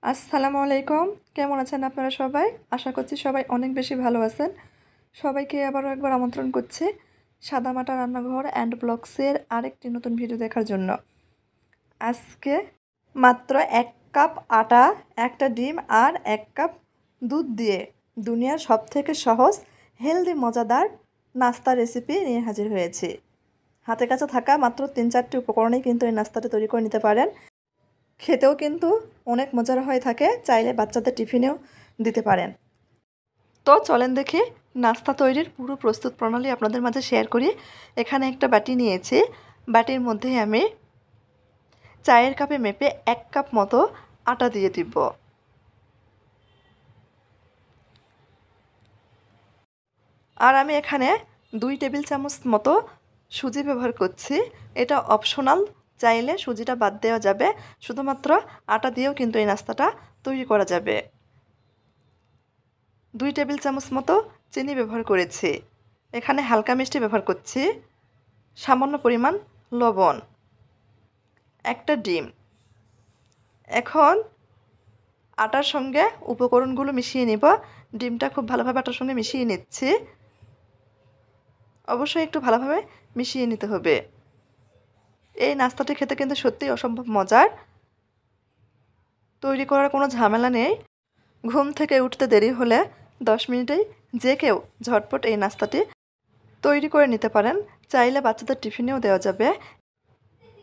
আসসালামু আলাইকুম। কেমন আছেন আপনারা সবাই? আশা করছি সবাই অনেক বেশি ভালো আছেন। সবাইকে আবারও একবার আমন্ত্রণ করছি সাদামাটা রান্নাঘর অ্যান্ড ব্লগসের আরেকটি নতুন ভিডিও দেখার জন্য। আজকে মাত্র 1 কাপ আটা, একটা ডিম আর 1 কাপ দুধ দিয়ে দুনিয়ার সবথেকে সহজ, হেলদি, মজাদার নাস্তা রেসিপি নিয়ে হাজির হয়েছি। হাতে কাছে থাকা মাত্র 3-4টি উপকরণেই কিন্তু এই নাস্তাটা তৈরি করে নিতে পারেন। খেতেও কিন্তু অনেক মজার হয়ে থাকে, চাইলে বাচ্চাদের টিফিনেও দিতে পারেন। তো চলেন দেখি নাস্তা তৈরির পুরো প্রস্তুত প্রণালী আপনাদের মাঝে শেয়ার করি। এখানে একটা বাটি নিয়েছি, বাটির মধ্যে আমি চায়ের কাপে মেপে 1 কাপ মতো আটা দিয়ে দিব। আর আমি এখানে 2 টেবিল চামচ মতো সুজি ব্যবহার করছি। এটা অপশনাল, চাইলে সুজিটা বাদ দেওয়া যাবে, শুধুমাত্র আটা দিয়েও কিন্তু এই নাস্তাটা তৈরি করা যাবে। 2 টেবিল চামচ মতো চিনি ব্যবহার করেছি। এখানে হালকা মিষ্টি ব্যবহার করছি, সামান্য পরিমাণ লবণ, একটা ডিম। এখন আটার সঙ্গে উপকরণগুলো মিশিয়ে নিব। ডিমটা খুব ভালোভাবে আটার সঙ্গে মিশিয়ে নিচ্ছি। অবশ্যই একটু ভালোভাবে মিশিয়ে নিতে হবে। এই নাস্তাটি খেতে কিন্তু সত্যিই অসম্ভব মজার। তৈরি করার কোনো ঝামেলা নেই। ঘুম থেকে উঠতে দেরি হলে 10 মিনিটেই যে কেউ ঝটপট এই নাস্তাটি তৈরি করে নিতে পারেন। চাইলে বাচ্চাদের টিফিনেও দেওয়া যাবে।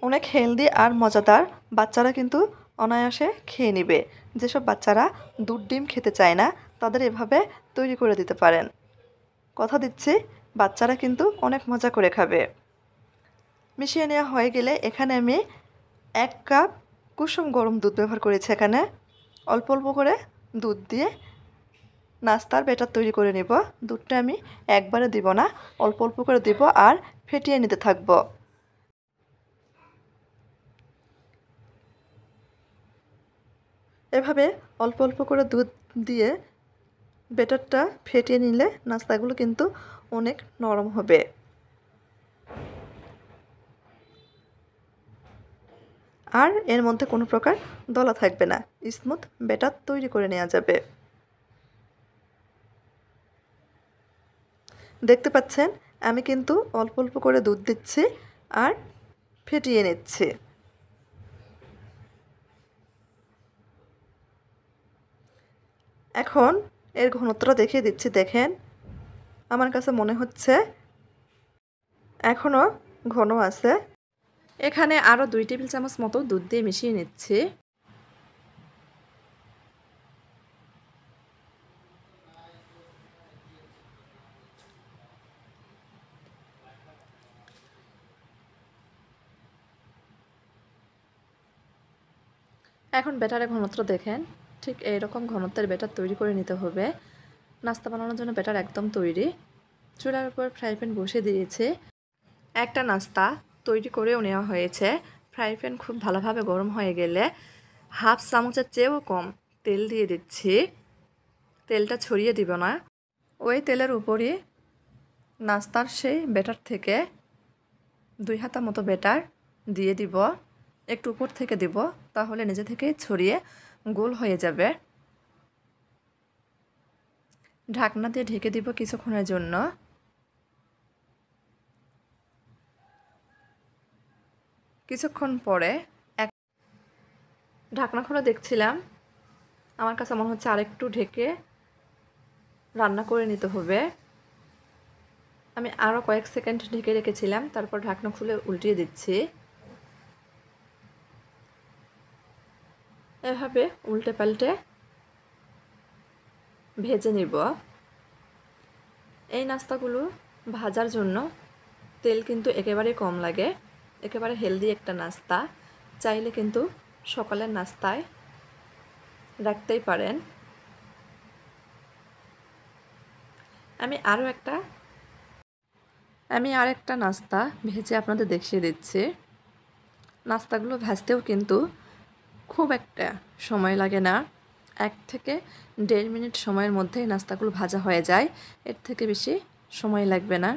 অনেক হেলদি আর মজাদার, বাচ্চারা কিন্তু অনায়াসে খেয়ে নেবে। যেসব বাচ্চারা দুধ ডিম খেতে চায় না, তাদের এভাবে তৈরি করে দিতে পারেন। কথা দিচ্ছি, বাচ্চারা কিন্তু অনেক মজা করে খাবে। মিশিয়ে নেওয়া হয়ে গেলে এখানে আমি 1 কাপ কুসুম গরম দুধ ব্যবহার করেছি। এখানে অল্প অল্প করে দুধ দিয়ে নাস্তার ব্যাটার তৈরি করে নেব। দুধটা আমি একবারে দিব না, অল্প অল্প করে দিব আর ফেটিয়ে নিতে থাকব। এভাবে অল্প অল্প করে দুধ দিয়ে ব্যাটারটা ফেটিয়ে নিলে নাস্তাগুলো কিন্তু অনেক নরম হবে। আর এর মধ্যে কোনো প্রকার দলা থাকবে না, স্মুথ ব্যাটার তৈরি করে নেওয়া যাবে। দেখতে পাচ্ছেন আমি কিন্তু অল্প অল্প করে দুধ দিচ্ছি আর ফেটিয়ে নিচ্ছি। এখন এর ঘনত্বটা দেখিয়ে দিচ্ছি। দেখেন, আমার কাছে মনে হচ্ছে এখনও ঘন আছে। এখানে আরও 2 টেবিল চামচ মতো দুধ দিয়ে মিশিয়ে নিচ্ছি। এখন ব্যাটারের ঘনত্ব দেখেন, ঠিক এইরকম ঘনত্বের ব্যাটার তৈরি করে নিতে হবে। নাস্তা বানানোর জন্য ব্যাটার একদম তৈরি। চুলার উপর ফ্রাই প্যান বসিয়ে দিয়েছে। একটা নাস্তা তৈরি করেও নেওয়া হয়েছে। ফ্রাই প্যান খুব ভালোভাবে গরম হয়ে গেলে হাফ চামচের চেয়েও কম তেল দিয়ে দিচ্ছি। তেলটা ছড়িয়ে দিব না, ওই তেলের উপরই নাস্তার সেই ব্যাটার থেকে 2 হাতা মতো ব্যাটার দিয়ে দিব। একটু উপর থেকে দিব, তাহলে নিজে থেকেই ছড়িয়ে গোল হয়ে যাবে। ঢাকনা দিয়ে ঢেকে দিব কিছুক্ষণের জন্য। কিছুক্ষণ পরে ঢাকনা খুলে দেখছিলাম, আমার কাছে মনে হচ্ছে আরেকটু ঢেকে রান্না করে নিতে হবে। আমি আরও কয়েক সেকেন্ড ঢেকে রেখেছিলাম, তারপর ঢাকনা খুলে উল্টিয়ে দিচ্ছি। এভাবে উল্টে পাল্টে ভেজে নিব। এই নাস্তাগুলো ভাজার জন্য তেল কিন্তু একেবারেই কম লাগে। একেবারে হেলদি একটা নাস্তা, চাইলে কিন্তু সকালের নাস্তায় রাখতেই পারেন। আমি আর একটা নাস্তা ভেজে আপনাদের দেখিয়ে দিচ্ছি। নাস্তাগুলো ভাজতেও কিন্তু খুব একটা সময় লাগে না। 1 থেকে 1.5 মিনিট সময়ের মধ্যেই নাস্তাগুলো ভাজা হয়ে যায়, এর থেকে বেশি সময় লাগবে না।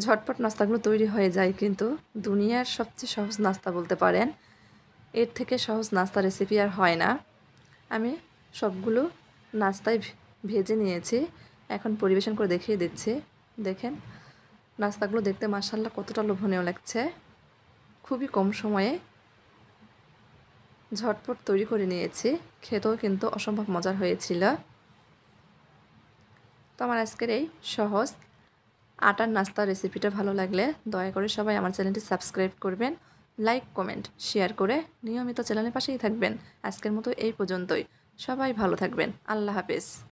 ঝটপট নাস্তাগুলো তৈরি হয়ে যায়, কিন্তু দুনিয়ার সবচেয়ে সহজ নাস্তা বলতে পারেন। এর থেকে সহজ নাস্তা রেসিপি আর হয় না। আমি সবগুলো নাস্তায় ভেজে নিয়েছি, এখন পরিবেশন করে দেখিয়ে দিচ্ছি। দেখেন নাস্তাগুলো দেখতে মাশাআল্লাহ কতটা লোভনীয় লাগছে। খুবই কম সময়ে ঝটপট তৈরি করে নিয়েছি, খেতেও কিন্তু অসম্ভব মজার হয়েছিল। তো আমার আজকের এই সহজ আটার নাস্তা রেসিপিটা ভালো লাগলে দয়া করে সবাই আমার চ্যানেলটি সাবস্ক্রাইব করবেন, লাইক কমেন্ট শেয়ার করে নিয়মিত চ্যানেলের পাশেই থাকবেন। আজকের মতো এই পর্যন্তই। সবাই ভালো থাকবেন। আল্লাহ হাফেজ।